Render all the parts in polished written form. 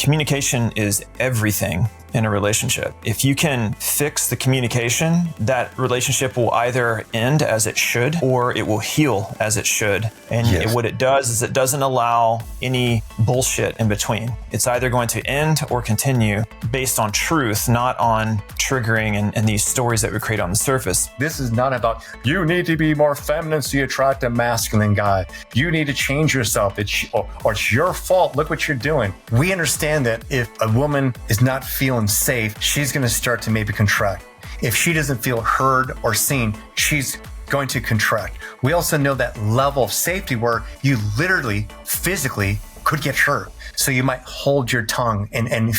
Communication is everything in a relationship. If you can fix the communication, that relationship will either end as it should or it will heal as it should. And what it does is it doesn't allow any bullshit in between. It's either going to end or continue based on truth, not on triggering and these stories that we create on the surface. This is not about, you need to be more feminine so you attract a masculine guy. You need to change yourself. Or it's your fault. Look what you're doing. We understand that if a woman is not feeling safe, she's going to start to maybe contract. If she doesn't feel heard or seen, she's going to contract. We also know that level of safety where you literally, physically could get hurt. So you might hold your tongue and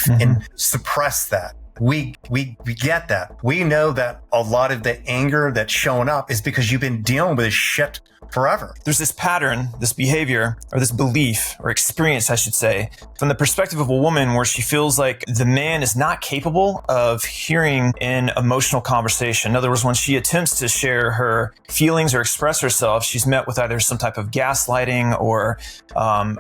suppress that. We get that. We know that a lot of the anger that's showing up is because you've been dealing with this shit forever. There's this pattern, this behavior, or this belief or experience, I should say, from the perspective of a woman where she feels like the man is not capable of hearing an emotional conversation. In other words, when she attempts to share her feelings or express herself, she's met with either some type of gaslighting or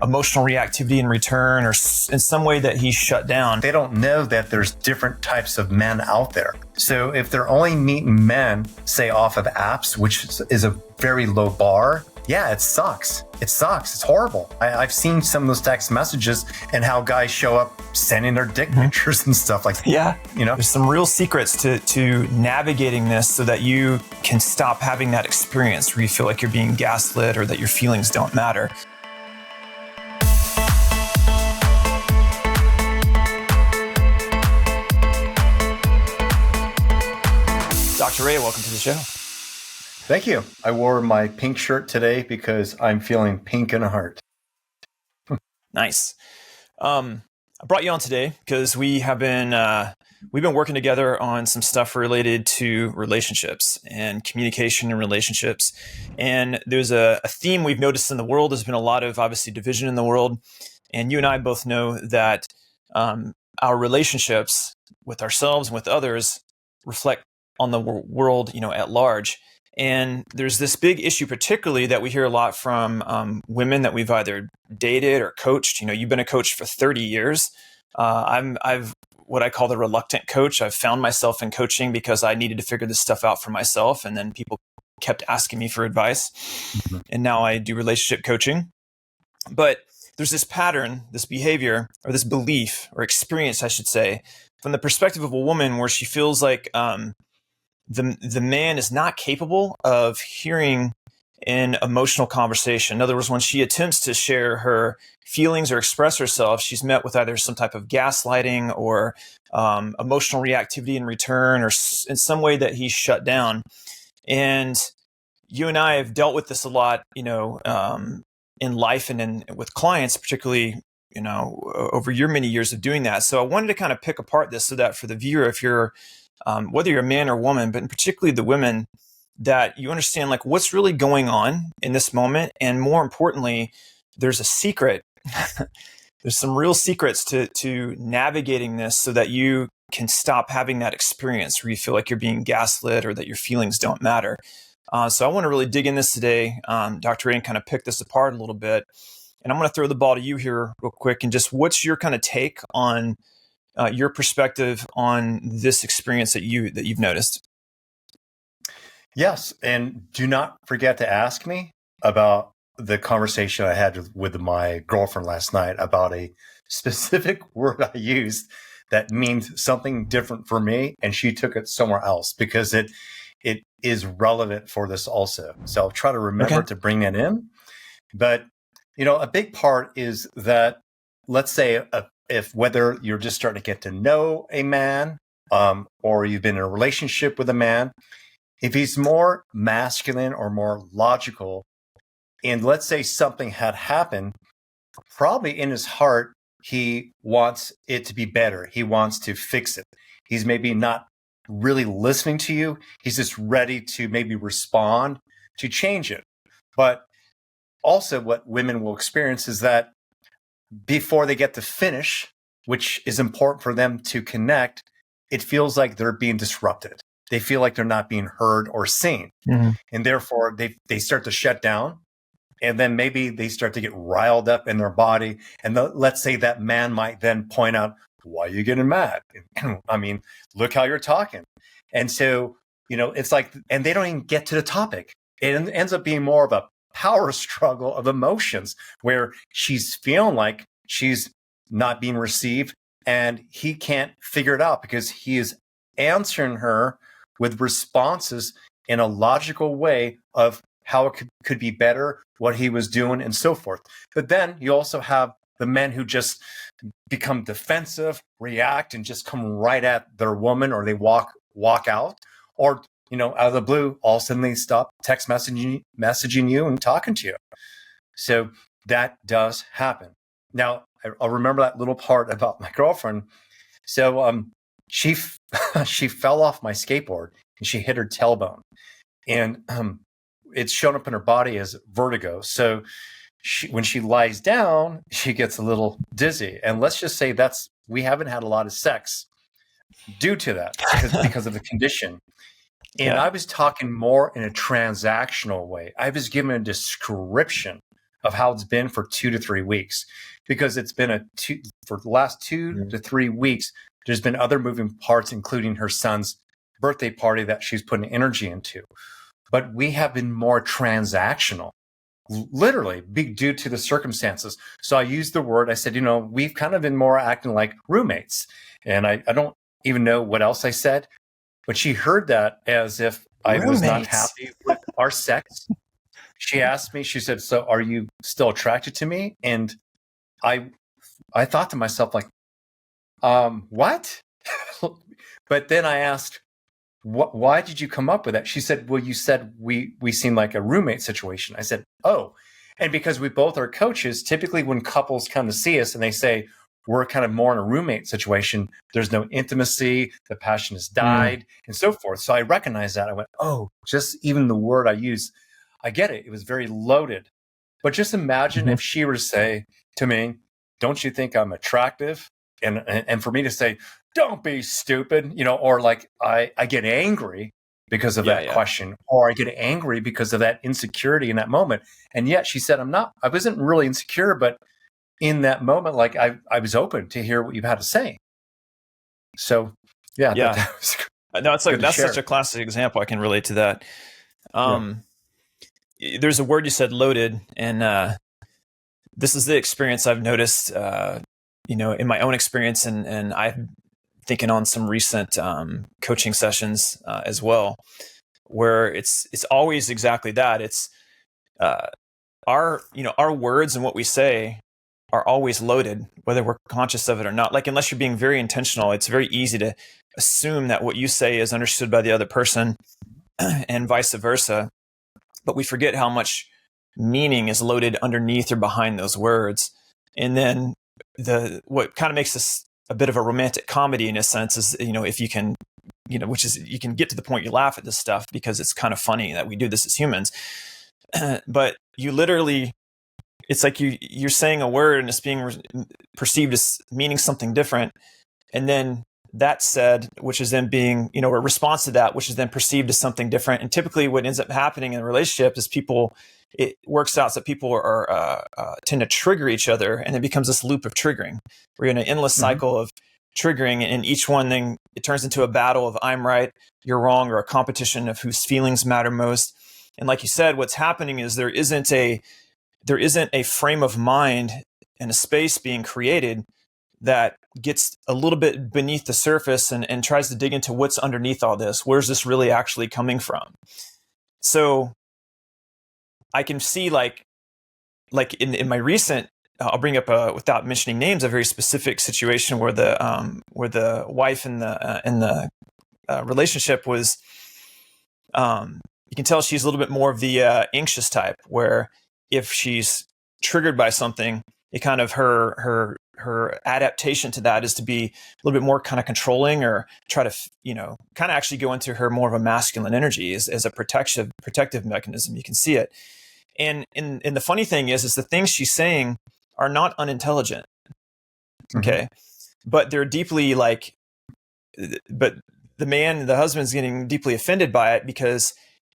emotional reactivity in return, or in some way that he's shut down. They don't know that there's different types of men out there. So if they're only meeting men, say off of apps, which is a very low bar, yeah, it sucks. It sucks. It's horrible. I've seen some of those text messages and how guys show up sending their dick pictures and stuff like that. Yeah. There's some real secrets to navigating this so that you can stop having that experience where you feel like you're being gaslit or that your feelings don't matter. Dr. Ray, welcome to the show. Thank you. I wore my pink shirt today because I'm feeling pink in the heart. Nice. I brought you on today because we've been working together on some stuff related to relationships and communication in relationships. And there's a theme we've noticed in the world. There's been a lot of, obviously, division in the world. And you and I both know that our relationships with ourselves and with others reflect on the world, at large. And there's this big issue, particularly that we hear a lot from women that we've either dated or coached. You've been a coach for 30 years. I've what I call the reluctant coach. I've found myself in coaching because I needed to figure this stuff out for myself. And then people kept asking me for advice. And now I do relationship coaching. But there's this pattern, this behavior, or this belief or experience, I should say, from the perspective of a woman where she feels like the man is not capable of hearing an emotional conversation. In other words, when she attempts to share her feelings or express herself, she's met with either some type of gaslighting or emotional reactivity in return, or in some way that he's shut down. And you and I have dealt with this a lot, in life and with clients, particularly, over your many years of doing that. So I wanted to kind of pick apart this so that for the viewer, if you're whether you're a man or woman, but particularly the women, that you understand like what's really going on in this moment. And more importantly, there's a secret. There's some real secrets to navigating this so that you can stop having that experience where you feel like you're being gaslit or that your feelings don't matter. So I want to really dig in this today, Dr. Ray, and kind of pick this apart a little bit. And I'm going to throw the ball to you here real quick. And just what's your kind of take on your perspective on this experience that you've noticed? Yes, and do not forget to ask me about the conversation I had with my girlfriend last night about a specific word I used that means something different for me, and she took it somewhere else because it is relevant for this also. So I'll try to remember to bring that in. But a big part is that, let's say, if whether you're just starting to get to know a man, or you've been in a relationship with a man, if he's more masculine or more logical, and let's say something had happened, probably in his heart, he wants it to be better. He wants to fix it. He's maybe not really listening to you. He's just ready to maybe respond to change it. But also what women will experience is that before they get to finish, which is important for them to connect, it feels like they're being disrupted. They feel like they're not being heard or seen. And therefore they start to shut down and then maybe they start to get riled up in their body. And let's say that man might then point out, why are you getting mad? I mean, look how you're talking. And so, it's like, and they don't even get to the topic. It ends up being more of a power struggle of emotions where she's feeling like she's not being received and he can't figure it out because he is answering her with responses in a logical way of how it could be better, what he was doing, and so forth. But then you also have the men who just become defensive, react, and just come right at their woman, or they walk out, or out of the blue, all of a sudden they stop text messaging you and talking to you. So that does happen. Now, I'll remember that little part about my girlfriend. So she fell off my skateboard and she hit her tailbone, and it's shown up in her body as vertigo. So when she lies down, she gets a little dizzy. And let's just say we haven't had a lot of sex due to that because of the condition. And I was talking more in a transactional way. I was giving a description of how it's been for 2 to 3 weeks, because it's been for the last 2 to 3 weeks. There's been other moving parts, including her son's birthday party that she's putting energy into. But we have been more transactional, literally, due to the circumstances. So I used the word, I said, we've kind of been more acting like roommates. And I don't even know what else I said, but she heard that as if I was not happy with our sex. She asked me, she said, so are you still attracted to me? And I thought to myself, like, what? But then I asked, why did you come up with that? She said, well, you said we seem like a roommate situation. I said, oh, and because we both are coaches, typically when couples come to see us and they say, we're kind of more in a roommate situation, there's no intimacy, the passion has died, and so forth. So I recognized that. I went, oh, just even the word I used, I get it. It was very loaded. But just imagine if she were to say to me, don't you think I'm attractive? And for me to say, don't be stupid, or like I get angry because of that question, or I get angry because of that insecurity in that moment. And yet she said, I wasn't really insecure, but in that moment, like I was open to hear what you had to say. So that was no, it's like, that's such a classic example. I can relate to that. There's a word you said, loaded. And this is the experience I've noticed, in my own experience, and I'm thinking on some recent coaching sessions as well, where it's always exactly that. It's our words and what we say are always loaded, whether we're conscious of it or not. Like, unless you're being very intentional, it's very easy to assume that what you say is understood by the other person and vice versa. But we forget how much meaning is loaded underneath or behind those words. And then what kind of makes this a bit of a romantic comedy in a sense is, if you can, which is, you can get to the point you laugh at this stuff because it's kind of funny that we do this as humans. But you literally, it's like you're saying a word and it's being perceived as meaning something different. And then that said, which is then being, a response to that, which is then perceived as something different. And typically what ends up happening in a relationship is it works out so that people are tend to trigger each other, and it becomes this loop of triggering. We're in an endless cycle of triggering, and each one then it turns into a battle of I'm right, you're wrong, or a competition of whose feelings matter most. And like you said, what's happening is there isn't a frame of mind and a space being created that gets a little bit beneath the surface and tries to dig into what's underneath all this. Where's this really actually coming from? So I can see like in my recent, I'll bring up without mentioning names, a very specific situation where the wife in the relationship was, you can tell she's a little bit more of the anxious type, where if she's triggered by something, it kind of her adaptation to that is to be a little bit more kind of controlling, or try to kind of actually go into her more of a masculine energy as a protective mechanism. You can see it. And the funny thing is the things she's saying are not unintelligent. Okay. But they're deeply but the husband's getting deeply offended by it because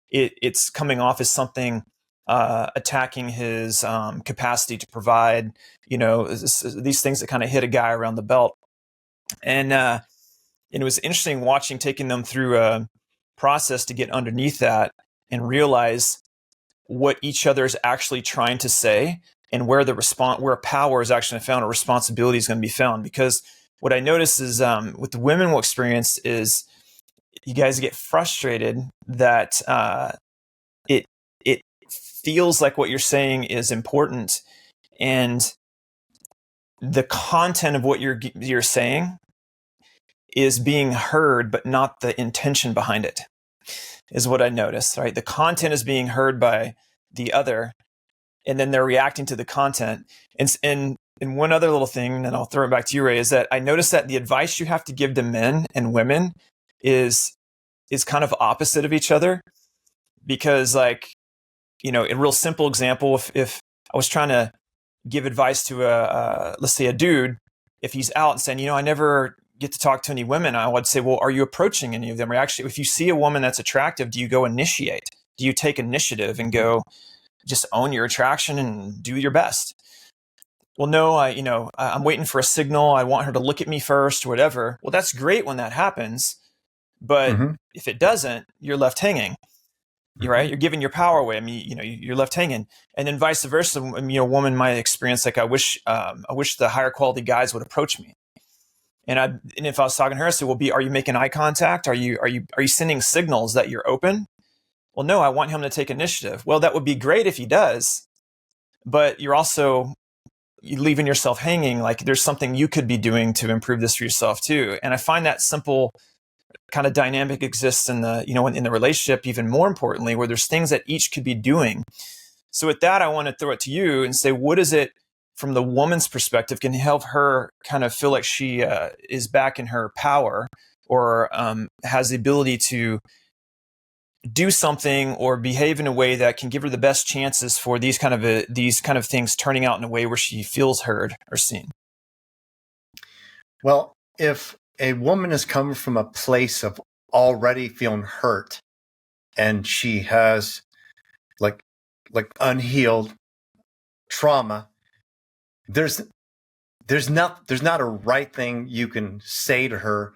it's coming off as something attacking his capacity to provide, these things that kind of hit a guy around the belt. And it was interesting taking them through a process to get underneath that and realize what each other is actually trying to say and where where power is actually found or responsibility is going to be found. Because what I notice is what the women will experience is you guys get frustrated that it feels like what you're saying is important, and the content of what you're saying is being heard, but not the intention behind it, is what I noticed, right? The content is being heard by the other, and then they're reacting to the content. And one other little thing, and then I'll throw it back to you, Ray, is that I noticed that the advice you have to give to men and women is kind of opposite of each other. Because, like, a real simple example, if I was trying to give advice to let's say a dude, if he's out and saying, I never get to talk to any women, I would say, well, are you approaching any of them? Or actually, if you see a woman that's attractive, do you go initiate? Do you take initiative and go just own your attraction and do your best? Well, no, I'm waiting for a signal. I want her to look at me first or whatever. Well, that's great when that happens. But if it doesn't, you're left hanging. You're right. You're giving your power away. I mean, you're left hanging, and then vice versa. A woman might experience like, I wish the higher quality guys would approach me. And if I was talking to her, I said, well, are you making eye contact? Are you sending signals that you're open? Well, no, I want him to take initiative. Well, that would be great if he does, but you're leaving yourself hanging. Like, there's something you could be doing to improve this for yourself too. And I find that simple kind of dynamic exists in the, in the relationship, even more importantly, where there's things that each could be doing. So with that, I want to throw it to you and say, what is it from the woman's perspective can help her kind of feel like she is back in her power, or has the ability to do something or behave in a way that can give her the best chances for these kind of things turning out in a way where she feels heard or seen? Well, if a woman is coming from a place of already feeling hurt, and she has like unhealed trauma, there's not a right thing you can say to her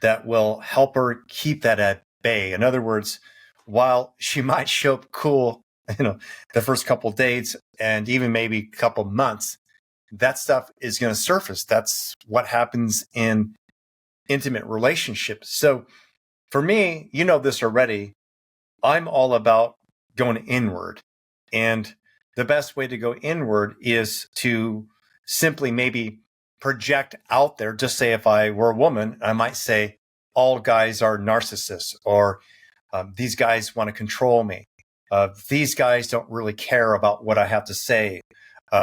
that will help her keep that at bay. In other words, while she might show up cool, the first couple of dates and even maybe a couple of months, that stuff is going to surface. That's what happens in intimate relationships. So for me, this already, I'm all about going inward. And the best way to go inward is to simply maybe project out there. Just say, if I were a woman, I might say, all guys are narcissists, or these guys want to control me. These guys don't really care about what I have to say.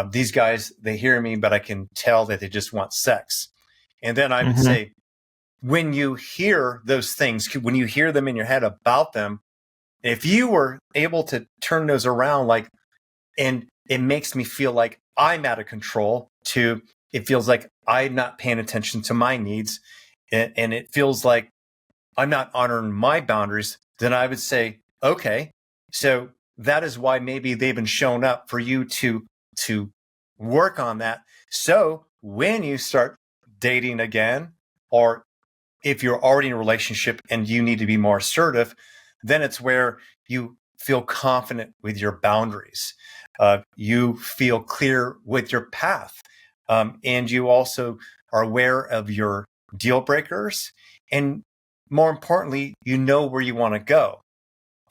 These guys, they hear me, but I can tell that they just want sex. And then I would say, when you hear those things, when you hear them in your head about them, if you were able to turn those around, and it makes me feel like I'm out of control, to it feels like I'm not paying attention to my needs, and it feels like I'm not honoring my boundaries, then I would say, okay, so that is why maybe they've been shown up for you to work on that. So when you start dating again, or if you're already in a relationship and you need to be more assertive, then it's where you feel confident with your boundaries. You feel clear with your path. And you also are aware of your deal breakers. And more importantly, you know where you want to go.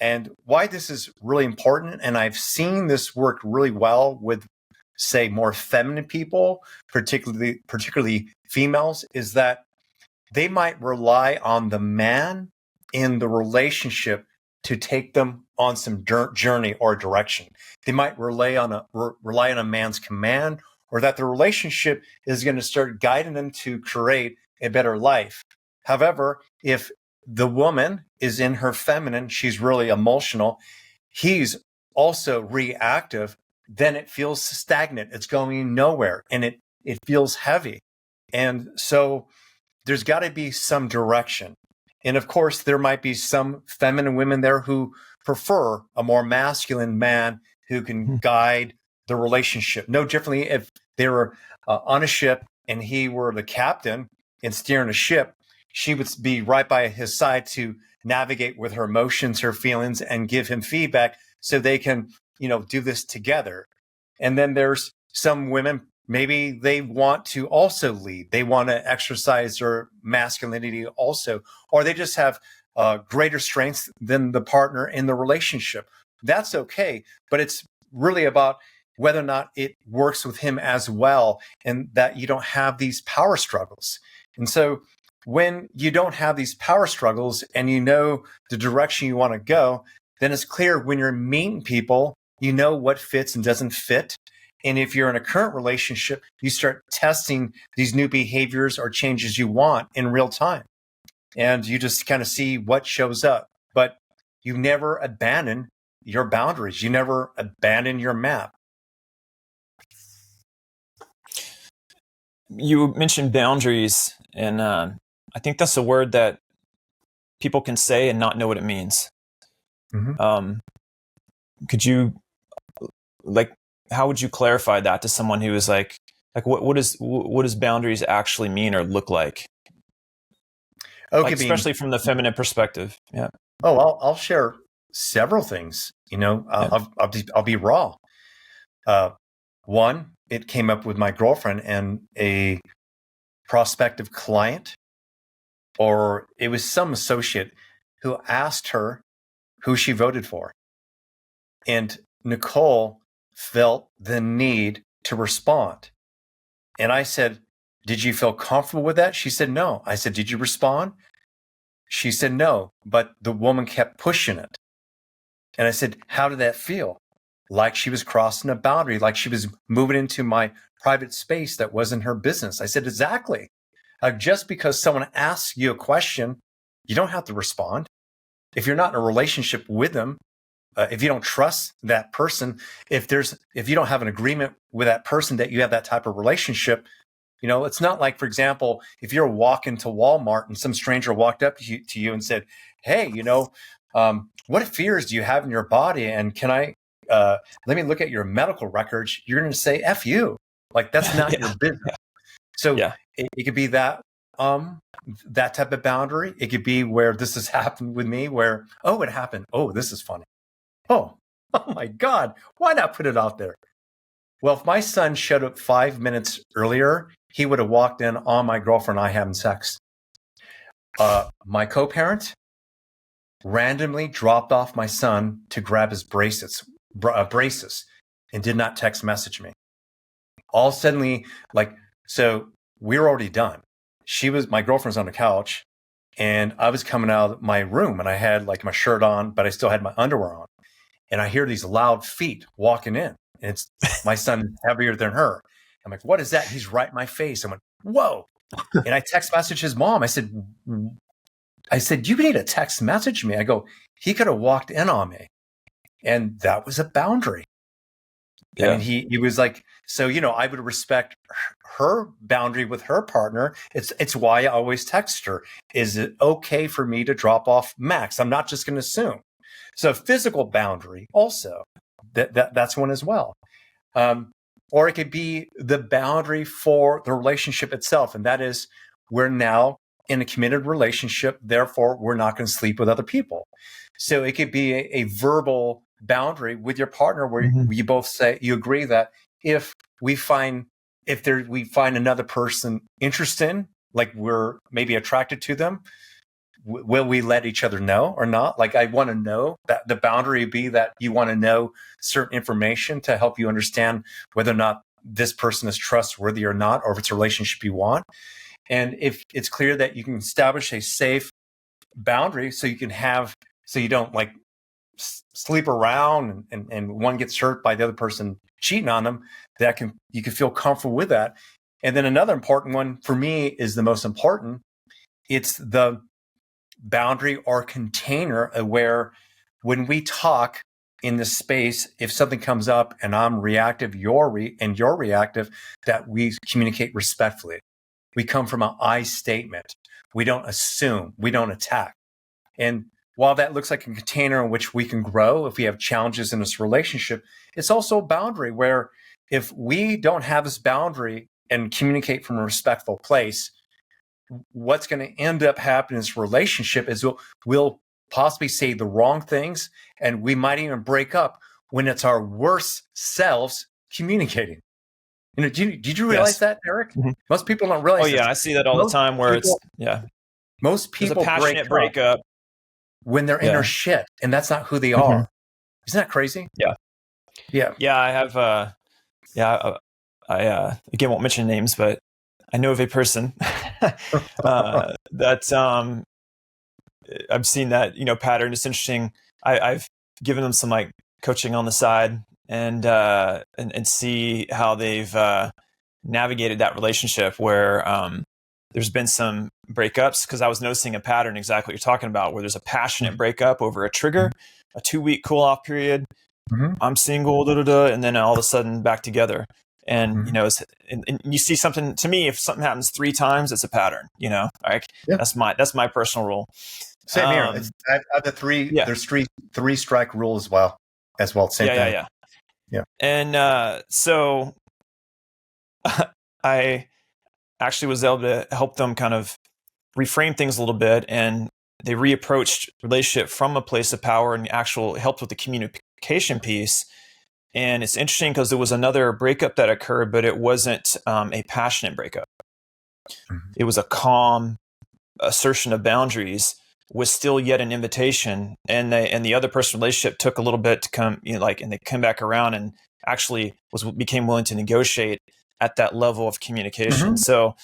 And why this is really important, and I've seen this work really well with, say, more feminine people, particularly females, is that they might rely on the man in the relationship to take them on some journey or direction. They might rely on a man's command, or that the relationship is going to start guiding them to create a better life. However, if the woman is in her feminine, she's really emotional, he's also reactive, then it feels stagnant. It's going nowhere, and it feels heavy. And so there's got to be some direction. And of course, there might be some feminine women there who prefer a more masculine man who can guide the relationship. No differently if they were on a ship and he were the captain and steering a ship, she would be right by his side to navigate with her emotions, her feelings, and give him feedback so they can, do this together. And then there's some women, maybe they want to also lead. They want to exercise their masculinity also, or they just have greater strengths than the partner in the relationship. That's okay, but it's really about whether or not it works with him as well, and that you don't have these power struggles. And so when you don't have these power struggles and you know the direction you want to go, then it's clear when you're meeting people, you know what fits and doesn't fit. And if you're in a current relationship, you start testing these new behaviors or changes you want in real time. And you just kind of see what shows up. But you never abandon your boundaries. You never abandon your map. You mentioned boundaries, and I think that's a word that people can say and not know what it means. Mm-hmm. Could you, how would you clarify that to someone who is like what does boundaries actually mean or look like? Okay, especially from the feminine perspective. Yeah. Oh, I'll share several things. I'll be raw. One, it came up with my girlfriend and a prospective client, or it was some associate who asked her who she voted for. And Nicole felt the need to respond. And I said, "Did you feel comfortable with that?" She said, "No." I said, "Did you respond?" She said, "No," but the woman kept pushing it. And I said, "How did that feel?" Like she was crossing a boundary, like she was moving into my private space that wasn't her business. I said, "Exactly. Just because someone asks you a question, you don't have to respond. If you're not in a relationship with them, if you don't trust that person, if you don't have an agreement with that person that you have that type of relationship, it's not like, for example, if you're walking to Walmart and some stranger walked up to you and said, "Hey, what fears do you have in your body? And can I let me look at your medical records?" You're going to say, "F you." Like, that's not your business. Yeah. So Yeah. it could be that type of boundary. It could be where this has happened with me, where, "Oh, it happened. Oh, this is funny. Oh, oh my God, why not put it out there?" Well, if my son showed up 5 minutes earlier, he would have walked in on my girlfriend and I having sex. My co-parent randomly dropped off my son to grab his braces, and did not text message me. All suddenly, so we were already done. My girlfriend's on the couch, and I was coming out of my room, and I had my shirt on, but I still had my underwear on. And I hear these loud feet walking in, and it's my son heavier than her. I'm like, "What is that?" He's right in my face. I went, "Whoa." And I text messaged his mom. I said, "You need to text message me." I go, "He could have walked in on me." And that was a boundary. Yeah. I mean, he was like, so, I would respect her boundary with her partner. It's why I always text her. Is it okay for me to drop off Max? I'm not just going to assume. So physical boundary also, that's one as well. Or it could be the boundary for the relationship itself. And that is, we're now in a committed relationship. Therefore, we're not going to sleep with other people. So it could be a verbal boundary with your partner where you both say, you agree that if we find another person interesting, like we're maybe attracted to them, will we let each other know or not? Like, I want to know that the boundary be that you want to know certain information to help you understand whether or not this person is trustworthy or not, or if it's a relationship you want. And if it's clear that you can establish a safe boundary so you don't sleep around and one gets hurt by the other person cheating on them, you can feel comfortable with that. And then another important one for me is the most important. It's the boundary or container where when we talk in this space, if something comes up and I'm reactive, you're reactive, that we communicate respectfully. We come from an I statement. We don't assume. We don't attack. And while that looks like a container in which we can grow if we have challenges in this relationship, it's also a boundary where if we don't have this boundary and communicate from a respectful place, what's going to end up happening in this relationship is we'll possibly say the wrong things, and we might even break up when it's our worst selves communicating. Did you realize that, Eric? Mm-hmm. Most people don't realize. Oh yeah, I see that all the time. Where most people there's a passionate breakup when they're in their shit, and that's not who they Mm-hmm. are. Isn't that crazy? Yeah. I have. I again won't mention names, but I know of a person that I've seen that pattern. It's interesting. I've given them some like coaching on the side and see how they've navigated that relationship where there's been some breakups, because I was noticing a pattern exactly what you're talking about, where there's a passionate breakup over a trigger, a 2-week cool off period. I'm single, and then all of a sudden back together. And and you see something. To me, if something happens 3 times, it's a pattern. That's my personal rule. Same here. I have the 3. Yeah. There's 3 strike rule as well. Same thing. Yeah. And so I actually was able to help them kind of reframe things a little bit, and they reapproached relationship from a place of power and actually helped with the communication piece. And it's interesting because there was another breakup that occurred, but it wasn't a passionate breakup. It was a calm assertion of boundaries, was still yet an invitation. And the other person's relationship took a little bit to come, and they came back around and actually became willing to negotiate at that level of communication. So,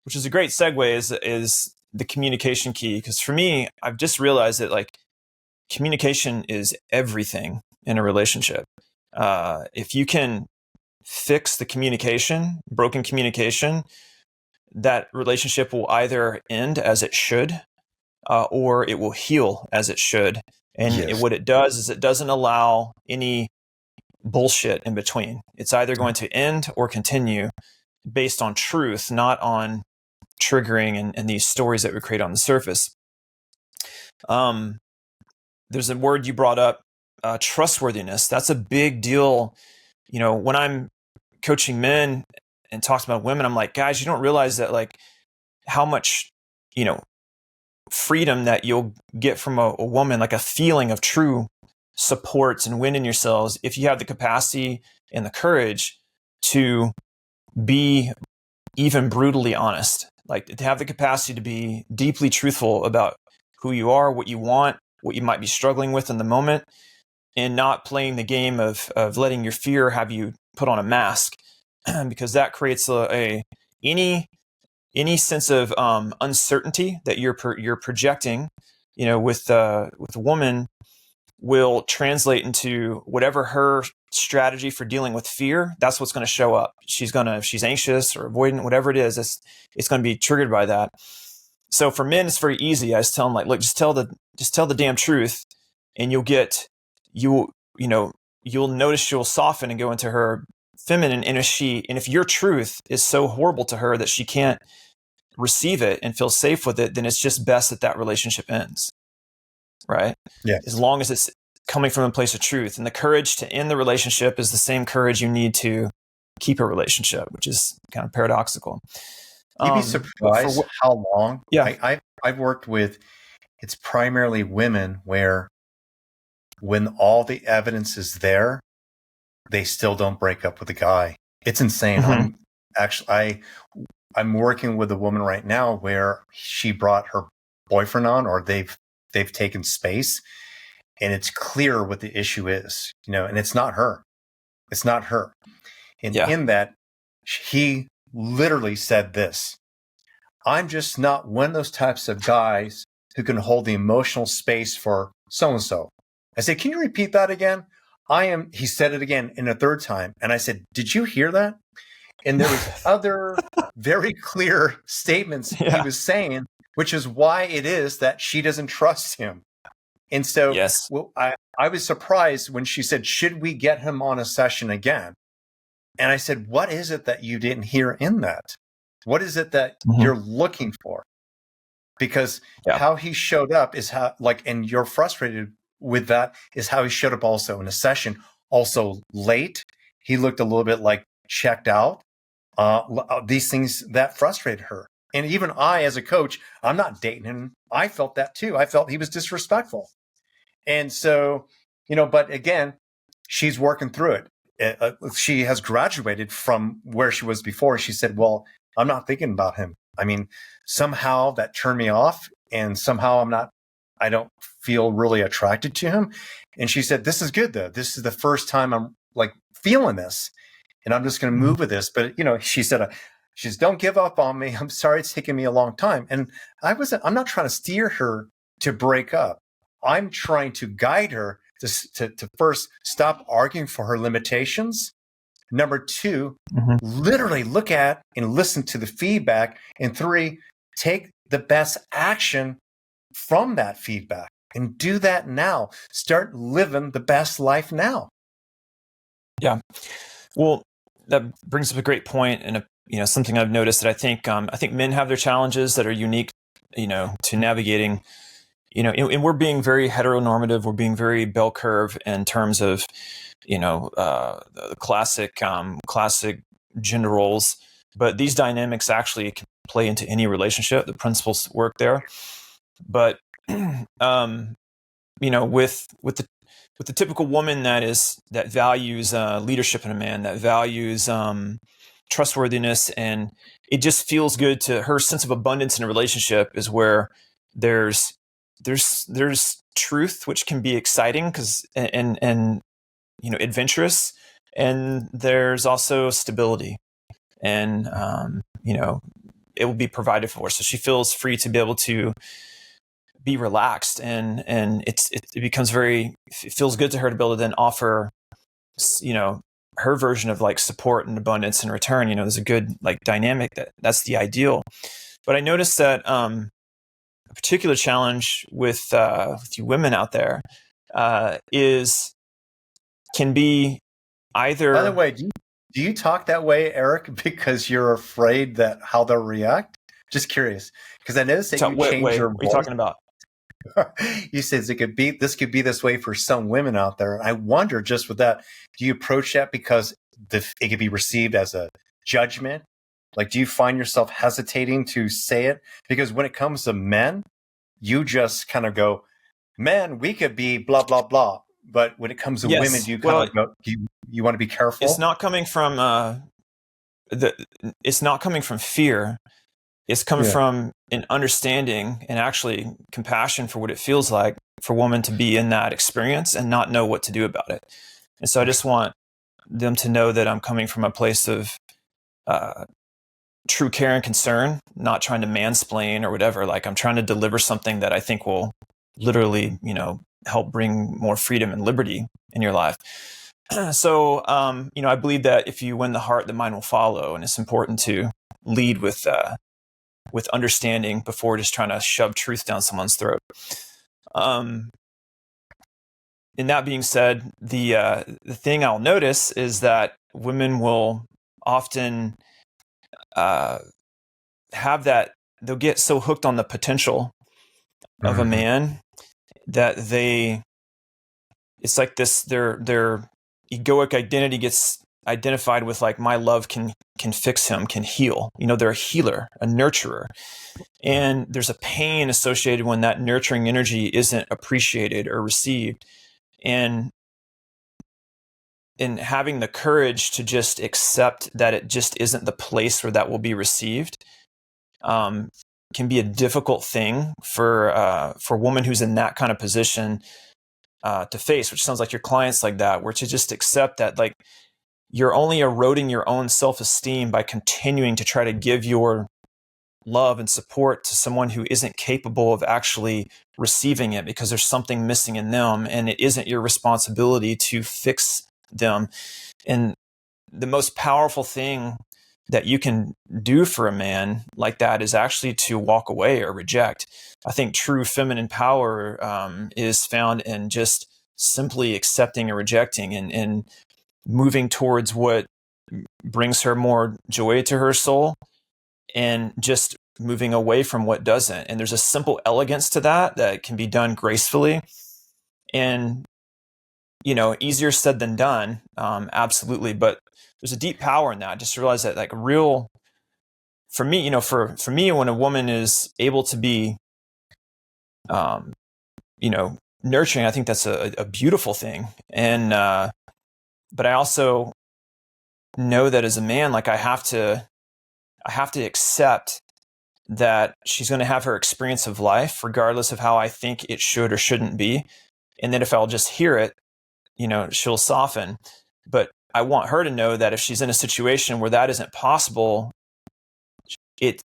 which is a great segue is the communication key. Because for me, I've just realized that like communication is everything in a relationship. If you can fix the broken communication, that relationship will either end as it should, or it will heal as it should. And what it does is it doesn't allow any bullshit in between. It's either going to end or continue based on truth, not on triggering and these stories that we create on the surface. There's a word you brought up, trustworthiness. That's a big deal. When I'm coaching men and talking about women, I'm like, guys, you don't realize that like how much, freedom that you'll get from a woman, like a feeling of true support and wind in yourselves, if you have the capacity and the courage to be even brutally honest, like to have the capacity to be deeply truthful about who you are, what you want, what you might be struggling with in the moment, and not playing the game of letting your fear have you put on a mask, because that creates any sense of uncertainty that you're projecting, with a woman will translate into whatever her strategy for dealing with fear. That's what's going to show up. If she's anxious or avoidant, whatever it is, it's going to be triggered by that. So for men, it's very easy. I just tell them like, look, just tell the damn truth, and you'll notice she'll soften and go into her feminine. And if your truth is so horrible to her that she can't receive it and feel safe with it, then it's just best that relationship ends. Right? Yeah. As long as it's coming from a place of truth. And the courage to end the relationship is the same courage you need to keep a relationship, which is kind of paradoxical. You'd be surprised how long. Yeah. I've worked with, it's primarily women where when all the evidence is there, they still don't break up with the guy. It's insane. I'm working with a woman right now where she brought her boyfriend on, or they've taken space, and it's clear what the issue is, and it's not her. It's not her. And in that, he literally said this: I'm just not one of those types of guys who can hold the emotional space for so-and-so. I said, can you repeat that again? He said it again in a third time. And I said, did you hear that? And there was other very clear statements he was saying, which is why it is that she doesn't trust him. And so I was surprised when she said, should we get him on a session again? And I said, what is it that you didn't hear in that? What is it that you're looking for? because Yeah. how he showed up is how, like, and you're frustrated with that, is how he showed up also in a session, also late. He looked a little bit like checked out. These things that frustrated her. And even I, as a coach, I'm not dating him. I felt that too. I felt he was disrespectful. And so, but again, she's working through it. She has graduated from where she was before. She said, well, I'm not thinking about him. I mean, somehow that turned me off, and somehow I don't feel really attracted to him. And she said, this is good though. This is the first time I'm like feeling this, and I'm just going to move with this. But, she said, don't give up on me. I'm sorry it's taken me a long time. And I'm not trying to steer her to break up. I'm trying to guide her to first stop arguing for her limitations. Number two, literally look at and listen to the feedback. And three, take the best action from that feedback and do that now. Start living the best life now. Yeah. Well, that brings up a great point, and something I've noticed that I think men have their challenges that are unique, to navigating. And we're being very heteronormative. We're being very bell curve in terms of, the classic gender roles. But these dynamics actually can play into any relationship. The principles work there. But, with the typical woman that values leadership in a man, that values trustworthiness, and it just feels good to her. Sense of abundance in a relationship is where there's truth, which can be exciting and adventurous, and there's also stability, and it will be provided for. So she feels free to be able to be relaxed, and it becomes it feels good to her to be able to then offer her version of like support and abundance in return. There's a good like dynamic that's the ideal. But I noticed that a particular challenge with you women out there can be either. By the way, do you talk that way, Eric, because you're afraid that how they'll react? Just curious, because I noticed that you change your voice. What are you talking about? You said this could be this way for some women out there. I wonder, just with that, do you approach that because it could be received as a judgment? Like, do you find yourself hesitating to say it? Because when it comes to men, you just kind of go, "Man, we could be blah blah blah." But when it comes to women, you kind of go, you want to be careful. It's not coming from it's not coming from fear. It's coming from an understanding and actually compassion for what it feels like for a woman to be in that experience and not know what to do about it. And so I just want them to know that I'm coming from a place of true care and concern, not trying to mansplain or whatever. Like, I'm trying to deliver something that I think will literally, help bring more freedom and liberty in your life. So, I believe that if you win the heart, the mind will follow. And it's important to lead with understanding before just trying to shove truth down someone's throat. And that being said, the thing I'll notice is that women will often have that. They'll get so hooked on the potential of a man that it's like this, their egoic identity gets identified with like, my love can fix him, can heal. They're a healer, a nurturer. And there's a pain associated when that nurturing energy isn't appreciated or received. And in having the courage to just accept that it just isn't the place where that will be received, can be a difficult thing for a woman who's in that kind of position to face, which sounds like your clients like that, where to just accept that, like, you're only eroding your own self-esteem by continuing to try to give your love and support to someone who isn't capable of actually receiving it because there's something missing in them, and it isn't your responsibility to fix them. And the most powerful thing that you can do for a man like that is actually to walk away or reject. I think true feminine power is found in just simply accepting or rejecting and moving towards what brings her more joy to her soul, and just moving away from what doesn't. And there's a simple elegance to that can be done gracefully and, easier said than done. Absolutely. But there's a deep power in that. Just to realize that like for me, for me, when a woman is able to be, nurturing, I think that's a beautiful thing. And, but I also know that as a man, like I have to accept that she's going to have her experience of life, regardless of how I think it should or shouldn't be. And then if I'll just hear it, she'll soften. But I want her to know that if she's in a situation where that isn't possible,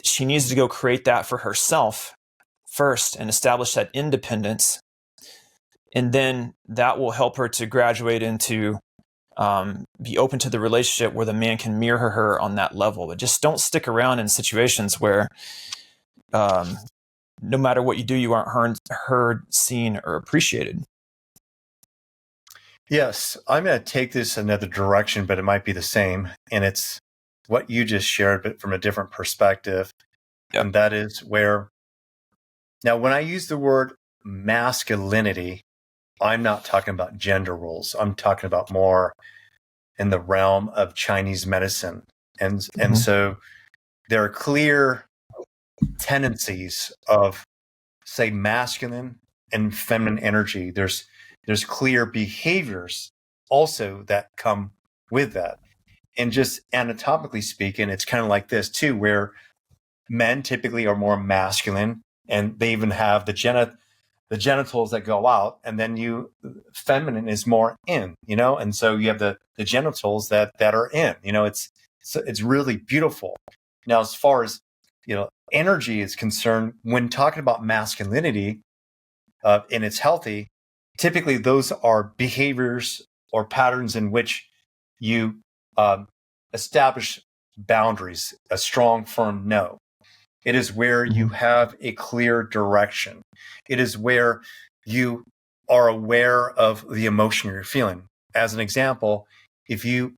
she needs to go create that for herself first and establish that independence. And then that will help her to graduate into be open to the relationship where the man can mirror her on that level. But just don't stick around in situations where no matter what you do, you aren't heard, seen, or appreciated. Yes, I'm going to take this another direction, but it might be the same. And it's what you just shared, but from a different perspective. Yep. And that is where, now when I use the word masculinity, I'm not talking about gender roles. I'm talking about more in the realm of Chinese medicine. And so there are clear tendencies of, say, masculine and feminine energy. There's clear behaviors also that come with that. And just anatomically speaking, it's kind of like this too, where men typically are more masculine and they even have the genitals that go out, and then feminine is more in, and so you have the genitals that are in, it's really beautiful. Now, as far as, energy is concerned, when talking about masculinity, and it's healthy, typically those are behaviors or patterns in which you establish boundaries, a strong, firm no. It is where you have a clear direction. It is where you are aware of the emotion you're feeling. As an example,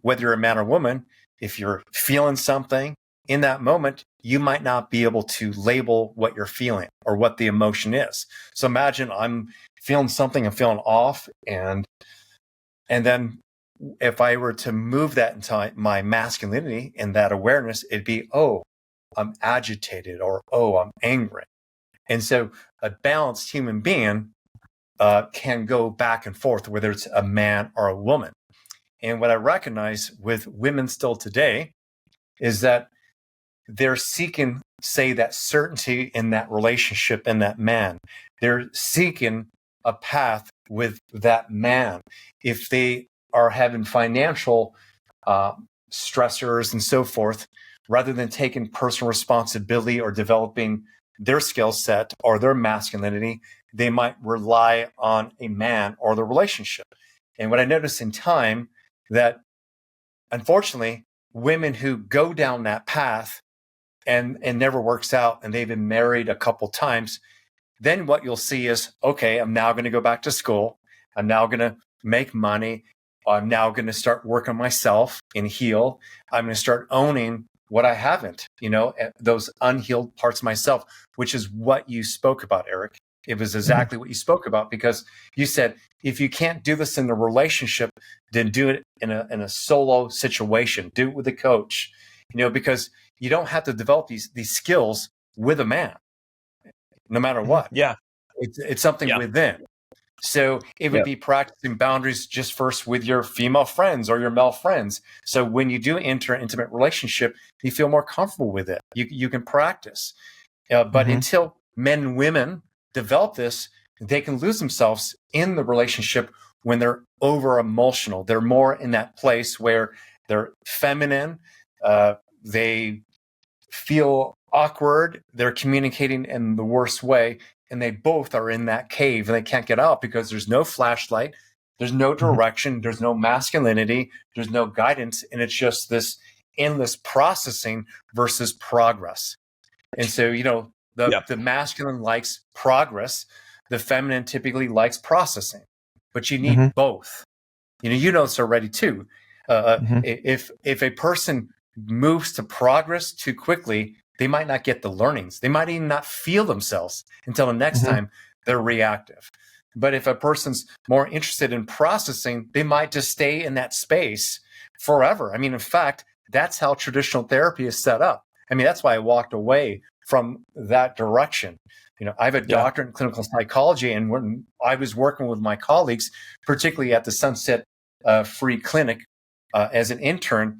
whether you're a man or woman, if you're feeling something in that moment, you might not be able to label what you're feeling or what the emotion is. So imagine I'm feeling something, I'm feeling off, and then if I were to move that into my masculinity and that awareness, it'd be, oh, I'm agitated, or, oh, I'm angry. And so a balanced human being can go back and forth, whether it's a man or a woman. And what I recognize with women still today is that they're seeking, say, that certainty in that relationship in that man. They're seeking a path with that man. If they are having financial stressors and so forth, rather than taking personal responsibility or developing their skill set or their masculinity, they might rely on a man or the relationship. And what I notice in time, that unfortunately, women who go down that path and never works out, and they've been married a couple times, then what you'll see is, okay, I'm now going to go back to school. I'm now going to make money. I'm now going to start working on myself and heal. I'm going to start owning what I haven't, those unhealed parts of myself, which is what you spoke about, Eric. It was exactly what you spoke about, because you said, if you can't do this in a relationship, then do it in a solo situation. Do it with a coach, because you don't have to develop these skills with a man, no matter what. Yeah. It's something within. So it would be practicing boundaries just first with your female friends or your male friends. So when you do enter an intimate relationship, you feel more comfortable with it. You can practice. But until men and women develop this, they can lose themselves in the relationship when they're over emotional. They're more in that place where they're feminine. They feel awkward. They're communicating in the worst way. And they both are in that cave and they can't get out because there's no flashlight, there's no direction, there's no masculinity, there's no guidance. And it's just this endless processing versus progress. And so, the masculine likes progress. The feminine typically likes processing, but you need both. You know this already too. If a person moves to progress too quickly, they might not get the learnings. They might even not feel themselves until the next time they're reactive. But if a person's more interested in processing, they might just stay in that space forever. I mean, in fact, that's how traditional therapy is set up. I mean, that's why I walked away from that direction. I have a doctorate in clinical psychology, and when I was working with my colleagues, particularly at the Sunset Free Clinic as an intern,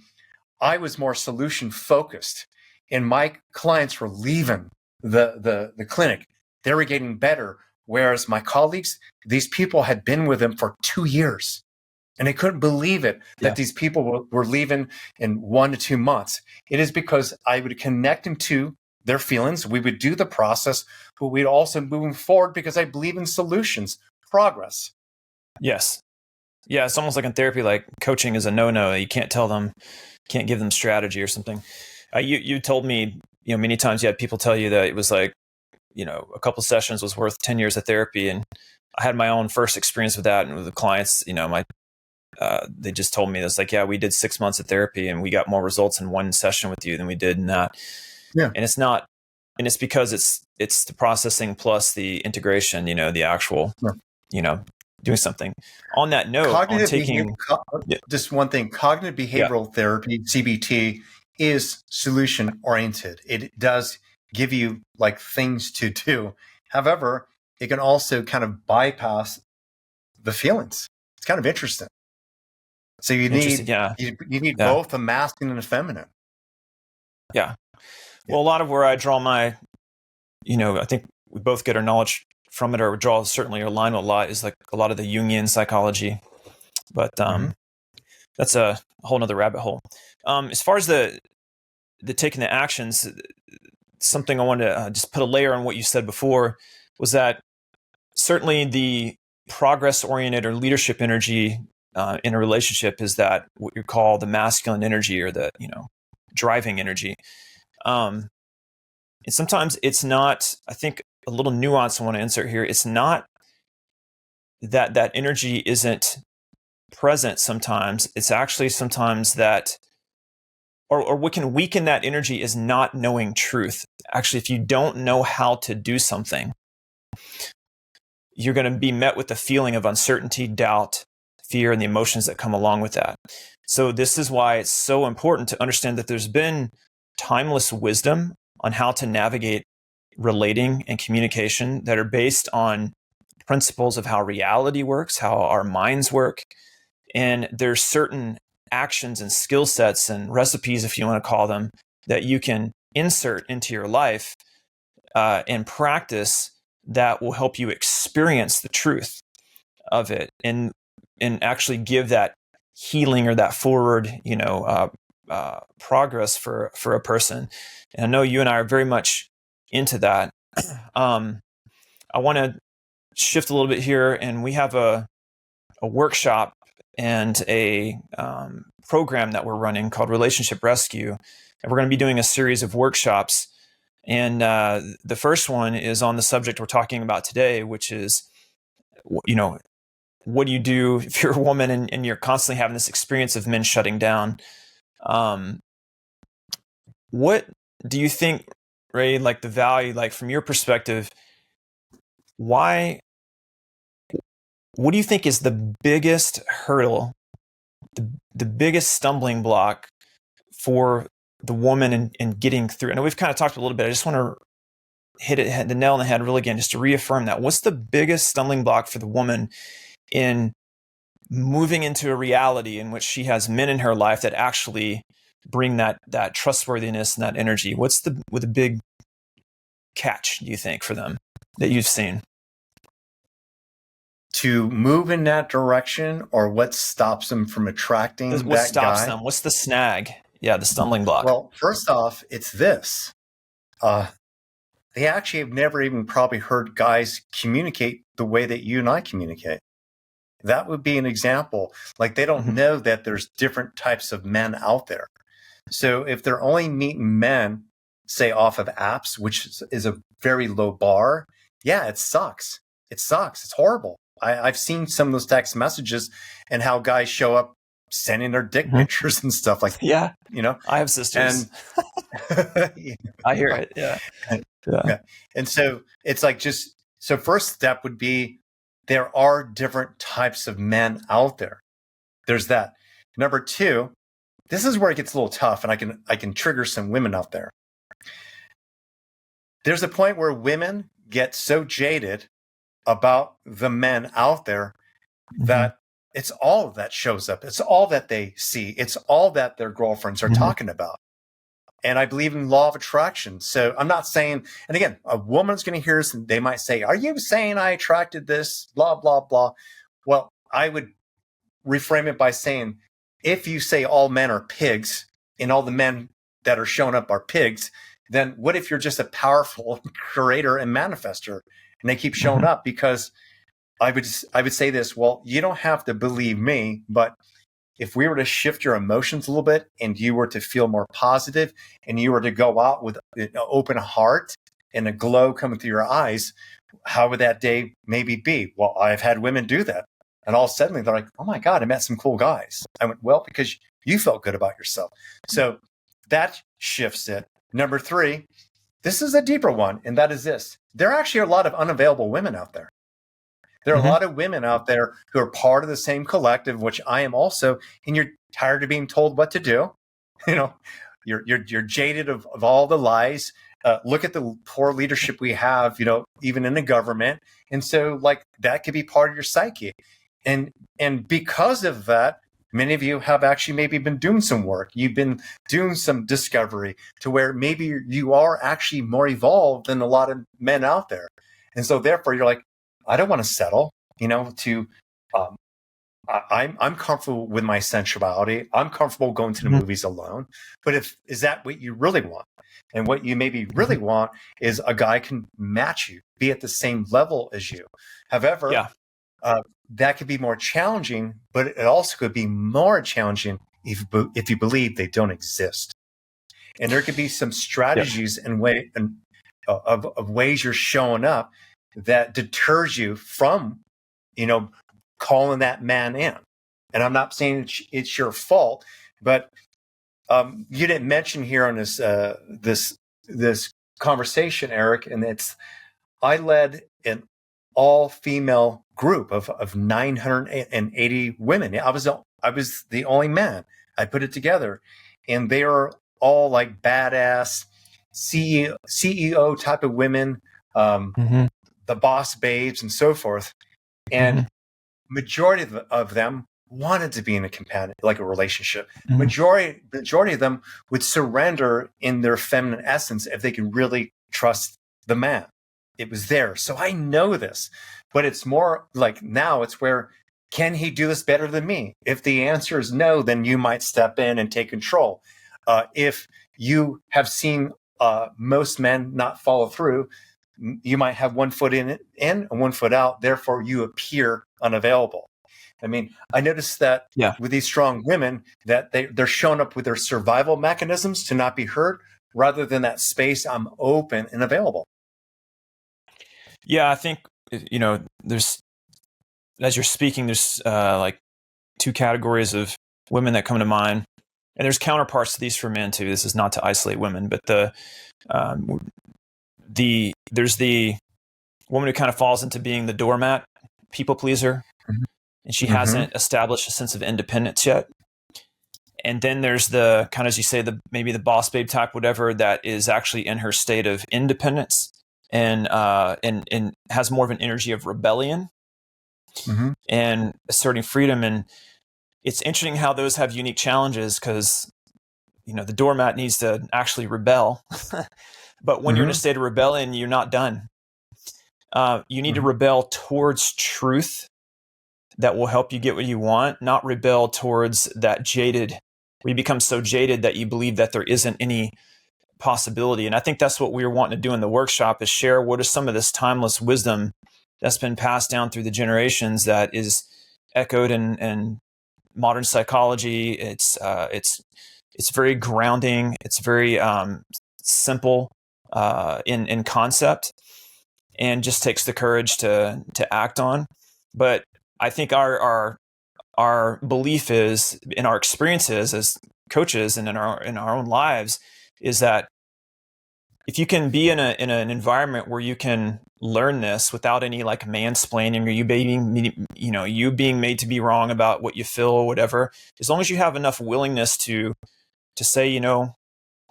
I was more solution focused, and my clients were leaving the clinic. They were getting better, whereas my colleagues, these people had been with them for 2 years. And I couldn't believe it that these people were leaving in 1 to 2 months. It is because I would connect them to their feelings. We would do the process, but we'd also move them forward because I believe in solutions, progress. Yes. Yeah. It's almost like in therapy, like coaching is a no-no. You can't tell them, can't give them strategy or something. You told me, many times you had people tell you that it was like, a couple sessions was worth 10 years of therapy. And I had my own first experience with that. And with the clients, they just told me this, like, yeah, we did 6 months of therapy and we got more results in one session with you than we did in that. Yeah. And it's because it's the processing plus the integration, the actual, doing something. On that note, just one thing, cognitive behavioral therapy, CBT, is solution oriented. It does give you like things to do. However, it can also kind of bypass the feelings. It's kind of interesting. So you need both a masculine and a feminine. Yeah. Well, a lot of where I draw my, I think we both get our knowledge from it, or draw certainly or align a lot, is like a lot of the Jungian psychology. But that's a whole nother rabbit hole. As far as the taking the actions, something I wanted to just put a layer on what you said before was that certainly the progress-oriented or leadership energy in a relationship is that what you call the masculine energy, or the driving energy. And sometimes it's not, I think a little nuance I want to insert here. It's not that energy isn't present sometimes. It's actually sometimes that, or what can weaken that energy is not knowing truth. Actually, if you don't know how to do something, you're going to be met with the feeling of uncertainty, doubt, fear, and the emotions that come along with that. So this is why it's so important to understand that there's been timeless wisdom on how to navigate relating and communication that are based on principles of how reality works, how our minds work. And there's certain actions and skill sets and recipes, if you want to call them, that you can insert into your life and practice that will help you experience the truth of it and actually give that healing or that forward, progress for a person. And I know you and I are very much into that. I want to shift a little bit here, and we have a workshop and a program that we're running called Relationship Rescue. And we're going to be doing a series of workshops. And the first one is on the subject we're talking about today, which is, what do you do if you're a woman and you're constantly having this experience of men shutting down? What do you think, Ray, like the value, like from your perspective, what do you think is the biggest hurdle, the biggest stumbling block for the woman in getting through? I know we've kind of talked a little bit. I just want to hit the nail on the head really again, just to reaffirm that. What's the biggest stumbling block for the woman in moving into a reality in which she has men in her life that actually bring that trustworthiness and that energy? What's the big catch, do you think, for them that you've seen? To move in that direction, or what stops them from attracting that guy? What stops them? What's the snag? Yeah, the stumbling block. Well, first off, it's this. They actually have never even probably heard guys communicate the way that you and I communicate. That would be an example. Like, they don't know that there's different types of men out there. So if they're only meeting men, say, off of apps, which is a very low bar, yeah, it sucks. It sucks. It's horrible. I've seen some of those text messages and how guys show up sending their dick Mhm. pictures and stuff like, Yeah, you know, I have sisters. and I hear it. Yeah. Yeah. yeah. And so it's like so first step would be there are different types of men out there. There's that. Number two, this is where it gets a little tough, and I can trigger some women out there. There's a point where women get so jaded about the men out there that it's all that shows up. It's all that they see. It's all that their girlfriends are talking about. And I believe in law of attraction. So I'm not saying, and again, a woman's going to hear this and they might say, are you saying I attracted this? Blah, blah, blah. Well, I would reframe it by saying, if you say all men are pigs and all the men that are showing up are pigs, then what if you're just a powerful creator and manifester and they keep showing up? Because I would say this, well, you don't have to believe me, but if we were to shift your emotions a little bit and you were to feel more positive and you were to go out with an open heart and a glow coming through your eyes, how would that day maybe be? Well, I've had women do that. And all of a sudden they're like, oh my God, I met some cool guys. I went, well, because you felt good about yourself. So that shifts it. Number three, this is a deeper one. And that is this. There actually are a lot of unavailable women out there. There are a lot of women out there who are part of the same collective, which I am also, and you're tired of being told what to do. You know, you're jaded of all the lies. Look at the poor leadership we have, you know, even in the government. And so like that could be part of your psyche. And because of that, many of you have actually maybe been doing some work. You've been doing some discovery to where maybe you are actually more evolved than a lot of men out there. And so therefore you're like, I don't want to settle, you know, I'm comfortable with my sensuality. I'm comfortable going to the movies alone. But is that what you really want? And what you maybe really want is a guy can match you, be at the same level as you. However, that could be more challenging, but it also could be more challenging if you believe they don't exist. And there could be some strategies and of ways you're showing up that deters you from, you know, calling that man in. And I'm not saying it's your fault, but you didn't mention here on this conversation, Eric, and I led an all-female group of 980 women. I was the only man. I put it together, and they are all like badass CEO type of women. The boss babes and so forth. And majority of them wanted to be in a relationship. Majority of them would surrender in their feminine essence if they could really trust the man. It was there. So I know this, but it's more like now it's where, can he do this better than me? If the answer is no, then you might step in and take control. If you have seen most men not follow through, you might have 1 foot in and 1 foot out. Therefore, you appear unavailable. I mean, I noticed that with these strong women that they're showing up with their survival mechanisms to not be hurt rather than that space. I'm open and available. Yeah, I think, you know, there's, as you're speaking, there's like two categories of women that come to mind. And there's counterparts to these for men too. This is not to isolate women, but there's the woman who kind of falls into being the doormat, people pleaser, and she hasn't established a sense of independence yet. And then there's the kind of, as you say, maybe the boss babe type, whatever, that is actually in her state of independence and has more of an energy of rebellion and asserting freedom. And it's interesting how those have unique challenges because, you know, the doormat needs to actually rebel. But when you're in a state of rebellion, you're not done. You need to rebel towards truth that will help you get what you want, not rebel towards that jaded, where you become so jaded that you believe that there isn't any possibility. And I think that's what we were wanting to do in the workshop, is share what is some of this timeless wisdom that's been passed down through the generations that is echoed in modern psychology. It's very grounding. It's very simple in concept, and just takes the courage to act on. But I think our our belief is, in our experiences as coaches and in our own lives, is that if you can be in an environment where you can learn this without any like mansplaining, or you being made to be wrong about what you feel or whatever, as long as you have enough willingness to say,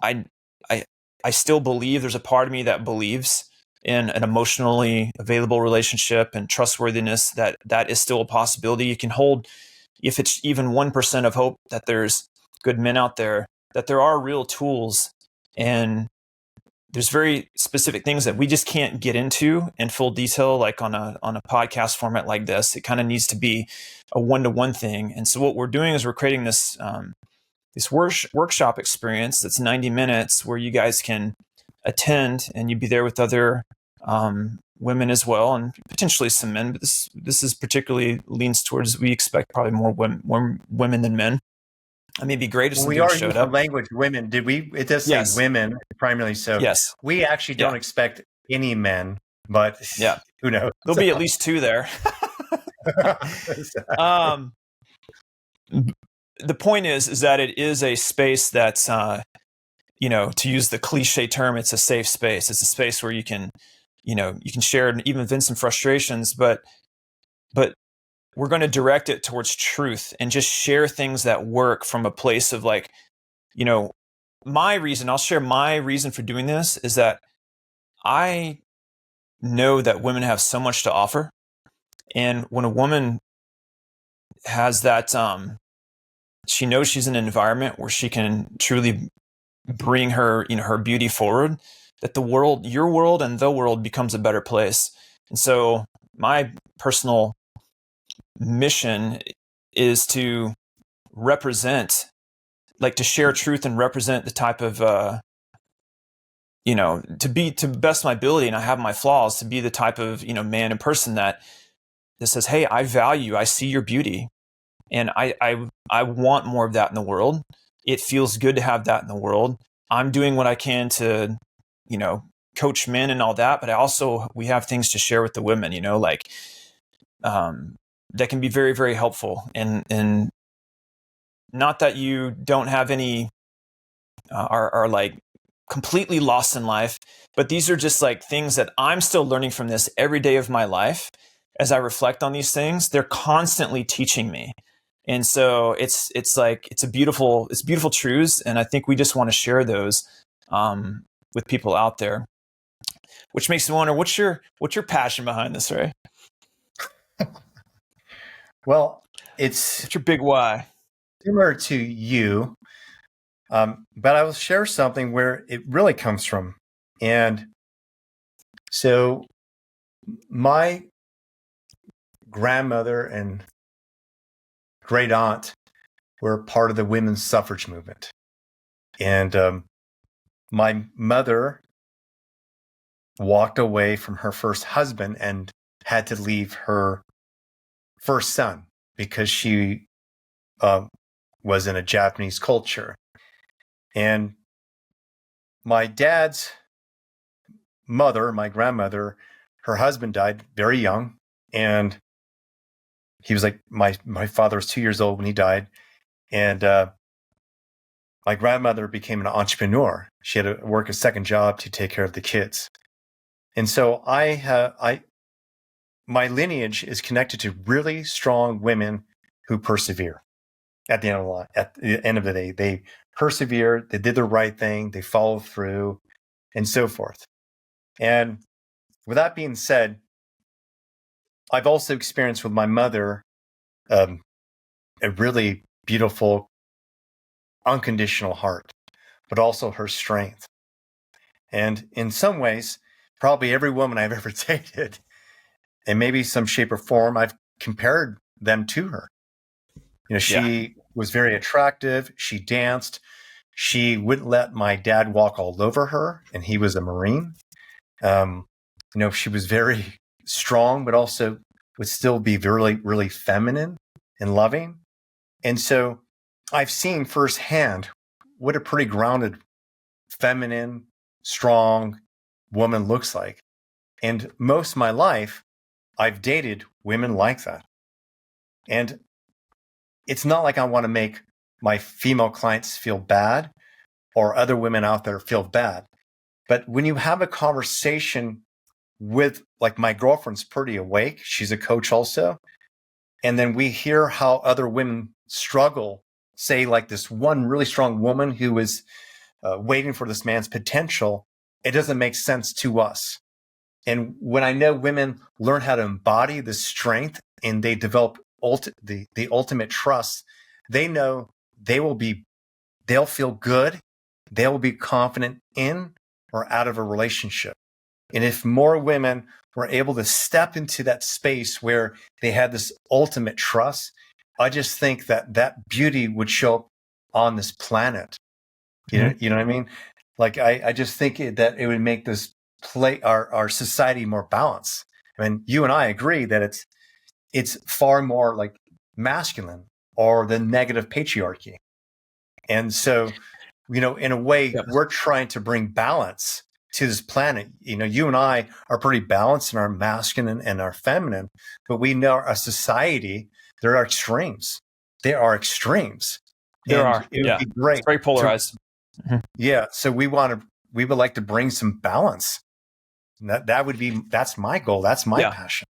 I I I still believe, there's a part of me that believes in an emotionally available relationship and trustworthiness, that is still a possibility. You can hold, if it's even 1% of hope, that there's good men out there, that there are real tools, and there's very specific things that we just can't get into in full detail, like on a podcast format like this. It kind of needs to be a one-to-one thing. And so what we're doing is we're creating this workshop experience that's 90 minutes, where you guys can attend, and you'd be there with other women as well, and potentially some men. But this is particularly leans towards, we expect probably more women than men. I mean, it'd be great if some dudes showed up. Language women, did we? It does say women primarily. So yes, we actually don't expect any men, but who knows? There'll be at least 2 there. The point is that it is a space that's, to use the cliche term, it's a safe space. It's a space where you can share and even vent some frustrations, but we're going to direct it towards truth and just share things that work from a place of like, I'll share my reason for doing this is that I know that women have so much to offer. And when a woman has that, she knows she's in an environment where she can truly bring her, her beauty forward, that your world and the world becomes a better place. And so my personal mission is to represent, like to share truth and represent the type of, to the best of my ability, and I have my flaws, to be the type of, man and person that says, hey, I see your beauty, and I want more of that in the world. It feels good to have that in the world. I'm doing what I can to, coach men and all that, but we have things to share with the women, that can be very, very helpful. And not that you don't have any, are like completely lost in life, but these are just like things that I'm still learning from this every day of my life. As I reflect on these things, they're constantly teaching me. And so it's beautiful truths. And I think we just want to share those, with people out there, which makes me wonder, what's your passion behind this, Ray? Well, what's your big why? Similar to you, but I will share something where it really comes from. And so my grandmother and great aunt were part of the women's suffrage movement. And my mother walked away from her first husband and had to leave her first son because she was in a Japanese culture. And my dad's mother, my grandmother, her husband died very young. And he was like, my father was 2 years old when he died. And my grandmother became an entrepreneur. She had to work a second job to take care of the kids. And so my lineage is connected to really strong women who persevere. At the end of the day, they persevered, they did the right thing, they followed through, and so forth. And with that being said, I've also experienced with my mother a really beautiful, unconditional heart, but also her strength. And in some ways, probably every woman I've ever dated, in maybe some shape or form, I've compared them to her. She was very attractive. She danced. She wouldn't let my dad walk all over her, and he was a Marine. She was very strong, but also would still be really, really feminine and loving. And so I've seen firsthand what a pretty grounded, feminine, strong woman looks like. And most of my life, I've dated women like that. And it's not like I want to make my female clients feel bad or other women out there feel bad. But when you have a conversation with, like, my girlfriend's pretty awake, she's a coach also, and then we hear how other women struggle, say like this one really strong woman who is waiting for this man's potential, it doesn't make sense to us. And when I know women learn how to embody the strength and they develop the ultimate trust, they know they'll feel good, they will be confident in or out of a relationship. And if more women were able to step into that space where they had this ultimate trust, I just think that beauty would show up on this planet. You know what I mean? Like, I just think that it would make this our society more balanced. I mean, you and I agree that it's far more like masculine or the negative patriarchy. And so, in a way, we're trying to bring balance to this planet. You and I are pretty balanced in our masculine and our feminine, but we know our society, there are extremes. There are extremes. There are. It would be great. It's very polarized. Yeah. So we would like to bring some balance. That's my goal. That's my passion.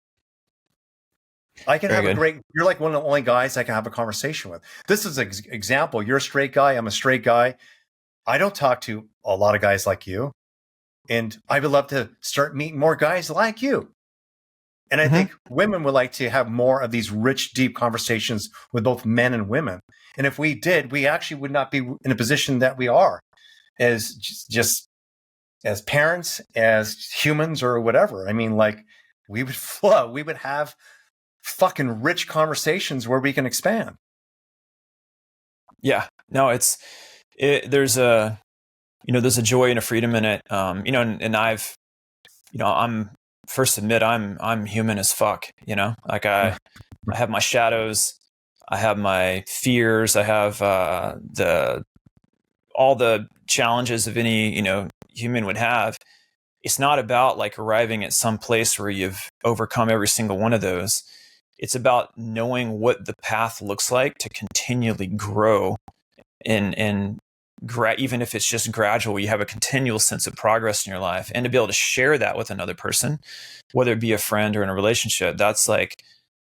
I can you're like one of the only guys I can have a conversation with. This is an example. You're a straight guy. I'm a straight guy. I don't talk to a lot of guys like you. And I would love to start meeting more guys like you. And I think women would like to have more of these rich, deep conversations with both men and women. And if we did, we actually would not be in a position that we are as just as parents, as humans, or whatever. I mean, like, we would flow. We would have fucking rich conversations where we can expand. Yeah. No, there's a joy and a freedom in it. And I'm first admit I'm human as fuck, like I have my shadows, I have my fears, I have all the challenges of any, human would have. It's not about like arriving at some place where you've overcome every single one of those. It's about knowing what the path looks like to continually grow and even if it's just gradual, you have a continual sense of progress in your life, and to be able to share that with another person, whether it be a friend or in a relationship. That's like,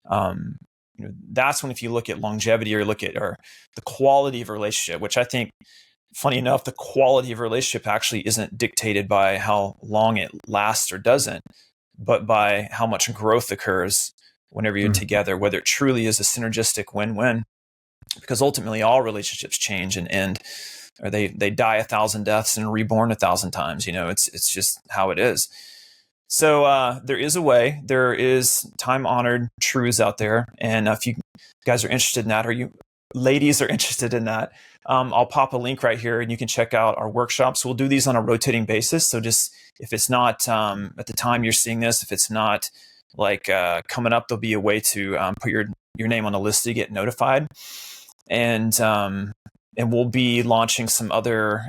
that's when, if you look at longevity or look at the quality of a relationship, which I think, funny enough, the quality of a relationship actually isn't dictated by how long it lasts or doesn't, but by how much growth occurs whenever you're together, whether it truly is a synergistic win-win, because ultimately all relationships change and end, or they die 1,000 deaths and reborn 1,000 times. It's just how it is. So there is a way. There is time-honored truths out there, and if you guys are interested in that, or you ladies are interested in that, I'll pop a link right here, and you can check out our workshops. We'll do these on a rotating basis. So just if it's not at the time you're seeing this, if it's not like coming up, there'll be a way to put your name on the list to get notified. And we'll be launching some other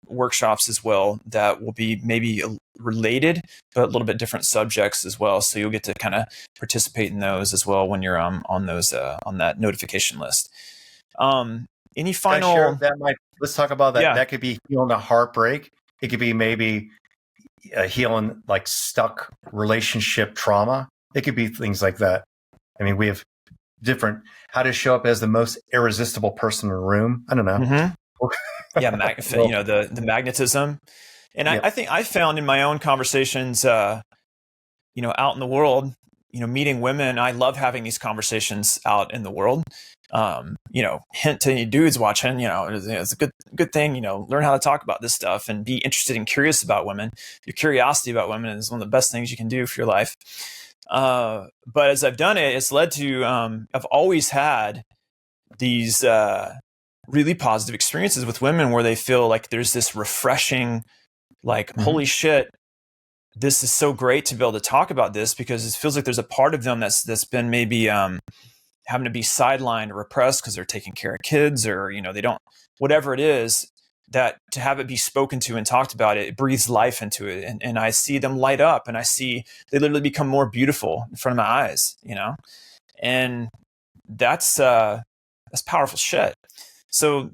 workshops as well that will be maybe related, but a little bit different subjects as well. So you'll get to kind of participate in those as well when you're on those on that notification list. Any final? Let's talk about that. Yeah. That could be healing a heartbreak. It could be maybe healing like stuck relationship trauma. It could be things like that. I mean, we have different how to show up as the most irresistible person in the room. I don't know. Yeah, the magnetism. And I think I found in my own conversations, out in the world, meeting women, I love having these conversations out in the world. Hint to any dudes watching, it's a good thing, learn how to talk about this stuff and be interested and curious about women. Your curiosity about women is one of the best things you can do for your life. But as I've done it, it's led to, I've always had these really positive experiences with women where they feel like there's this refreshing, like, holy shit, this is so great to be able to talk about this, because it feels like there's a part of them that's been maybe having to be sidelined or repressed because they're taking care of kids, or, they don't, whatever it is, that to have it be spoken to and talked about, it breathes life into it. And I see them light up, and I see they literally become more beautiful in front of my eyes, and that's powerful shit. So,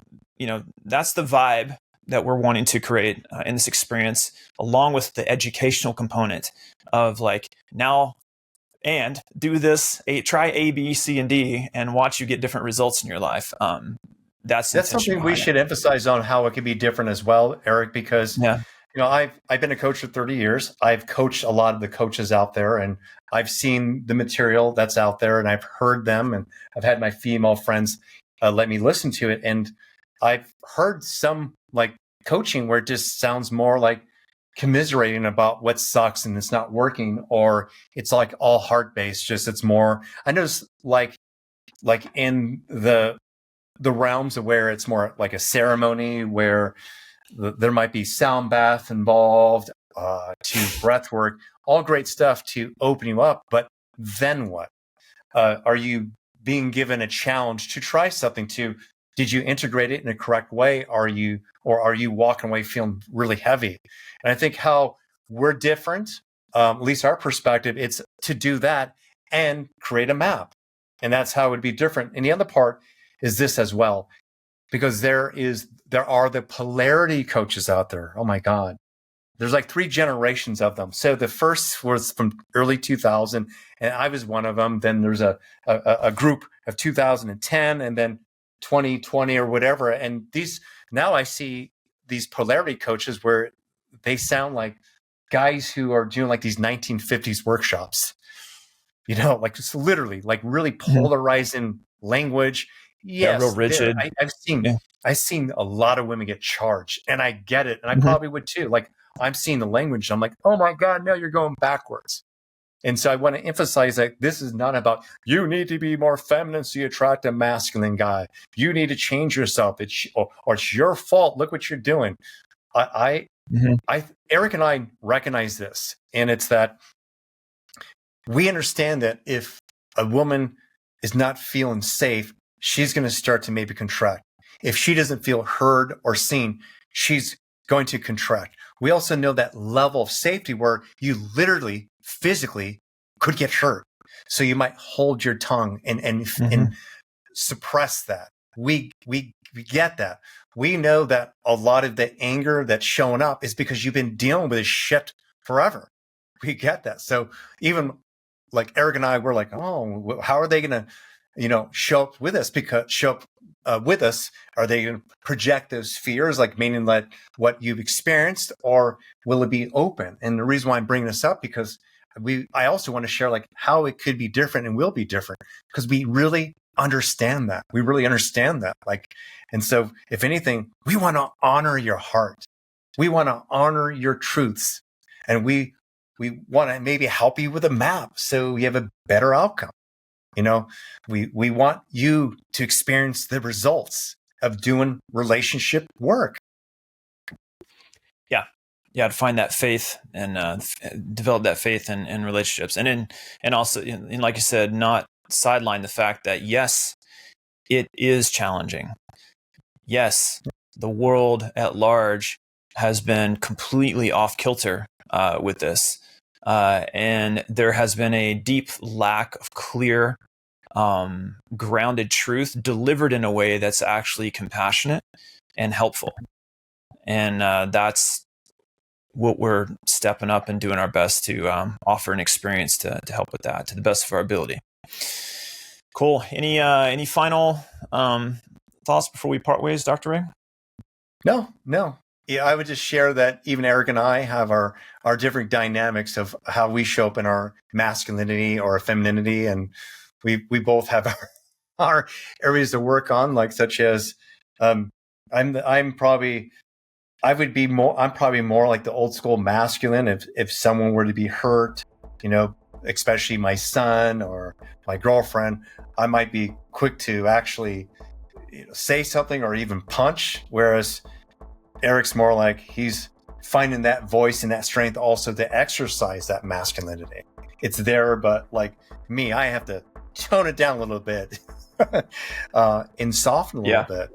that's the vibe that we're wanting to create in this experience, along with the educational component of like, now and do this, try A, B, C, and D, and watch you get different results in your life. That's something we should emphasize on, how it can be different as well, Eric, because I've been a coach for 30 years. I've coached a lot of the coaches out there, and I've seen the material that's out there, and I've heard them, and I've had my female friends let me listen to it. And I've heard some like coaching where it just sounds more like commiserating about what sucks and it's not working, or it's like all heart-based. Just it's more, I notice like in the realms of where it's more like a ceremony, where there might be sound bath involved, to breath work, all great stuff to open you up. But then what? Are you being given a challenge to try something? Did you integrate it in a correct way? Are you walking away feeling really heavy? And I think how we're different, at least our perspective, it's to do that and create a map. And that's how it would be different. And the other part is this as well, because there are the polarity coaches out there. Oh my God. There's like 3 generations of them. So the first was from early 2000, and I was one of them. Then there's a group of 2010, and then 2020 or whatever. And now I see these polarity coaches where they sound like guys who are doing like these 1950s workshops, like just literally like really polarizing language. Yes, real rigid. I've seen a lot of women get charged, and I get it. And I probably would too. Like, I'm seeing the language. I'm like, oh my God, no, you're going backwards. And so I want to emphasize that this is not about, you need to be more feminine so you attract a masculine guy. You need to change yourself. Or it's your fault. Look what you're doing. Eric and I recognize this. And it's that we understand that if a woman is not feeling safe, she's going to start to maybe contract. If she doesn't feel heard or seen, she's going to contract. We also know that level of safety where you literally physically could get hurt. So you might hold your tongue and suppress that. We get that. We know that a lot of the anger that's showing up is because you've been dealing with this shit forever. We get that. So even like Eric and I, we're like, oh, how are they going to, show up with us? With us, are they going to project those fears, like meaning that what you've experienced, or will it be open? And the reason why I'm bringing this up, because I also want to share like how it could be different and will be different, because we really understand that. We really understand that. And so if anything, we want to honor your heart. We want to honor your truths, and we want to maybe help you with a map so you have a better outcome. We want you to experience the results of doing relationship work. Yeah, to find that faith and develop that faith in relationships, and also, like you said, not sideline the fact that yes, it is challenging. Yes, the world at large has been completely off kilter with this, and there has been a deep lack of clear, grounded truth delivered in a way that's actually compassionate and helpful. And that's what we're stepping up and doing our best to offer an experience to help with that to the best of our ability. Cool. Any final thoughts before we part ways, Dr. Ray? No. Yeah, I would just share that even Eric and I have our different dynamics of how we show up in our masculinity or our femininity, and we both have our areas to work on, like such as I'm probably more like the old school masculine. If someone were to be hurt, especially my son or my girlfriend, I might be quick to actually say something or even punch. Whereas Eric's more like he's finding that voice and that strength also to exercise that masculinity. It's there, but like me, I have to tone it down a little bit and soften a little bit.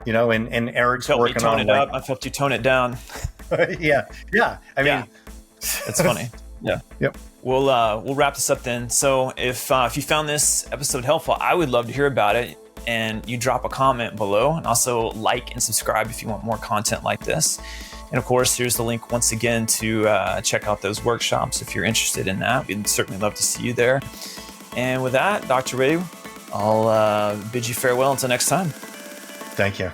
And Eric's working on it up. I felt you tone it down. yeah. I mean, it's funny. Yeah. Yep. We'll wrap this up then. So if you found this episode helpful, I would love to hear about it. And you drop a comment below, and also like and subscribe if you want more content like this. And of course, here's the link once again to check out those workshops if you're interested in that. We'd certainly love to see you there. And with that, Dr. Ray, I'll bid you farewell until next time. Thank you.